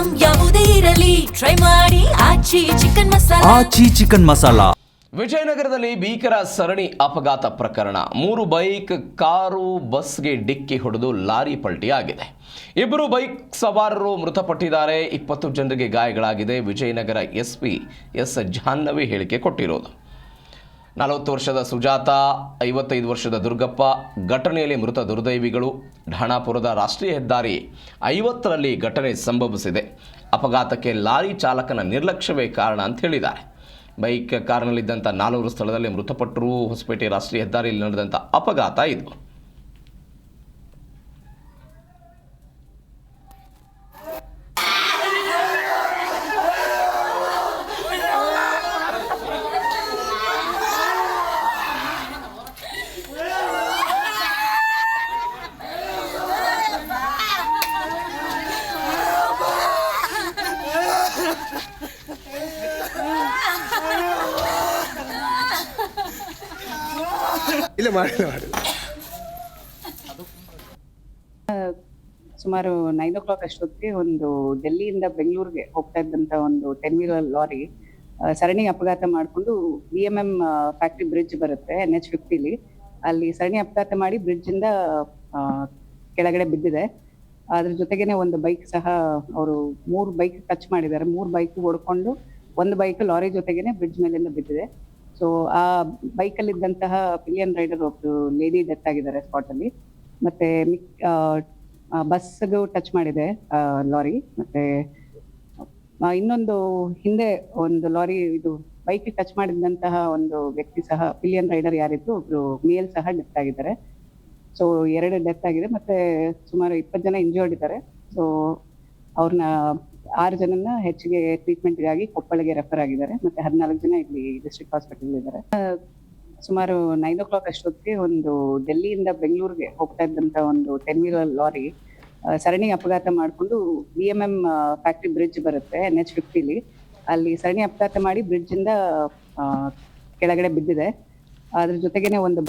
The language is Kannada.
ಐಟಂ ಯಾವುದೇ ಇರಲಿ ಟ್ರೈ ಮಾಡಿ ಆಚಿ ಚಿಕನ್ ಮಸಾಲಾ. ವಿಜಯನಗರದಲ್ಲಿ ಭೀಕರ ಸರಣಿ ಅಪಘಾತ ಪ್ರಕರಣ. 3 ಬೈಕ್, ಕಾರು, ಬಸ್ಗೆ ಡಿಕ್ಕಿ ಹೊಡೆದು ಲಾರಿ ಪಲ್ಟಿಯಾಗಿದೆ. 2 ಬೈಕ್ ಸವಾರರು ಮೃತಪಟ್ಟಿದ್ದಾರೆ. 20 ಜನರಿಗೆ ಗಾಯಗಳಾಗಿದೆ. ವಿಜಯನಗರ ಎಸ್ಪಿ ಎಸ್ ಜಾಹ್ನವಿ ಹೇಳಿಕೆ ಕೊಟ್ಟಿರೋದು. 40 ವರ್ಷದ ಸುಜಾತ, 55 ವರ್ಷದ ದುರ್ಗಪ್ಪ ಘಟನೆಯಲ್ಲಿ ಮೃತ ದುರ್ದೈವಿಗಳು. ಢಾಣಾಪುರದ ರಾಷ್ಟ್ರೀಯ ಹೆದ್ದಾರಿ 50ರಲ್ಲಿ ಘಟನೆ ಸಂಭವಿಸಿದೆ. ಅಪಘಾತಕ್ಕೆ ಲಾರಿ ಚಾಲಕನ ನಿರ್ಲಕ್ಷ್ಯವೇ ಕಾರಣ ಅಂತ ಹೇಳಿದ್ದಾರೆ. ಬೈಕ್ ಕಾರಿನಲ್ಲಿದ್ದಂಥ 4 ಸ್ಥಳದಲ್ಲಿ ಮೃತಪಟ್ಟರು. ಹೊಸಪೇಟೆ ರಾಷ್ಟ್ರೀಯ ಹೆದ್ದಾರಿಯಲ್ಲಿ ನಡೆದಂಥ ಅಪಘಾತ ಇದು. ಸುಮಾರು 9 o'clock ಅಷ್ಟೊತ್ತಿಗೆ ಒಂದು ಡೆಲ್ಲಿಯಿಂದ ಬೆಂಗಳೂರಿಗೆ ಹೋಗ್ತಾ ಇದ್ದಂತ ಒಂದು 10 wheeler ಲಾರಿ ಸರಣಿ ಅಪಘಾತ ಮಾಡಿಕೊಂಡು BMM ಫ್ಯಾಕ್ಟ್ರಿ ಬ್ರಿಡ್ಜ್ ಬರುತ್ತೆ NH50ಲಿ, ಅಲ್ಲಿ ಸರಣಿ ಅಪಘಾತ ಮಾಡಿ ಬ್ರಿಡ್ಜ್ ಇಂದ ಕೆಳಗಡೆ ಬಿದ್ದಿದೆ. ಅದ್ರ ಜೊತೆಗೇನೆ ಒಂದು ಬೈಕ್ ಸಹ ಅವರು 3 ಬೈಕ್ ಟಚ್ ಮಾಡಿದ್ದಾರೆ. 3 ಬೈಕ್ ಓಡ್ಕೊಂಡು ಒಂದು ಬೈಕ್ ಲಾರಿ ಜೊತೆಗೇನೆ ಬ್ರಿಡ್ಜ್ ಮೇಲಿಂದ ಬಿದ್ದಿದೆ. ಸೊ ಆ ಬೈಕಲ್ಲಿ ಇದ್ದಂತಹ ಪಿಲಿಯನ್ ರೈಡರ್ ಒಬ್ರು ಲೇಡಿ ಡೆತ್ ಆಗಿದ್ದಾರೆ ಸ್ಪಾಟ್ ಅಲ್ಲಿ. ಮತ್ತೆ ಬಸ್ಗೂ ಟಚ್ ಮಾಡಿದೆ ಲಾರಿ. ಮತ್ತೆ ಇನ್ನೊಂದು ಹಿಂದೆ ಒಂದು ಲಾರಿ ಇದು ಬೈಕ್ ಟಚ್ ಮಾಡಿದಂತಹ ಒಂದು ವ್ಯಕ್ತಿ ಸಹ ಪಿಲಿಯನ್ ರೈಡರ್ ಯಾರಿದ್ರು ಒಬ್ರು ಮೇಲ್ ಸಹ ಡೆತ್ ಆಗಿದ್ದಾರೆ. ಸೊ 2 ಡೆತ್ ಆಗಿದೆ. ಮತ್ತೆ ಸುಮಾರು 20 ಜನ ಇಂಜರ್ಡ್ ಇದ್ದಾರೆ. ಸೊ ಅವ್ರನ್ನ 6 ಜನನ ಹೆಚ್ಚಿಗೆ ಟ್ರೀಟ್ಮೆಂಟ್ಗಾಗಿ ಕೊಪ್ಪಳಿಗೆ ರೆಫರ್ ಆಗಿದ್ದಾರೆ. ಮತ್ತೆ 14 ಜನ ಇಲ್ಲಿ ಡಿಸ್ಟ್ರಿಕ್ಟ್ ಹಾಸ್ಪಿಟಲ್ ಇದ್ದಾರೆ. ಸುಮಾರು 9 o'clock ಅಷ್ಟೊತ್ತಿಗೆ ಒಂದು ಡೆಲ್ಲಿಯಿಂದ ಬೆಂಗಳೂರಿಗೆ ಹೋಗ್ತಾ ಇದ್ದಂತ ಒಂದು 10 wheeler ಲಾರಿ ಸರಣಿ ಅಪಘಾತ ಮಾಡಿಕೊಂಡು BMM ಫ್ಯಾಕ್ಟ್ರಿ ಬ್ರಿಡ್ಜ್ ಬರುತ್ತೆ NH50ಲಿ, ಅಲ್ಲಿ ಸರಣಿ ಅಪಘಾತ ಮಾಡಿ ಬ್ರಿಡ್ಜ್ ಇಂದ ಕೆಳಗಡೆ ಬಿದ್ದಿದೆ. ಅದ್ರ ಜೊತೆಗೇನೆ ಒಂದು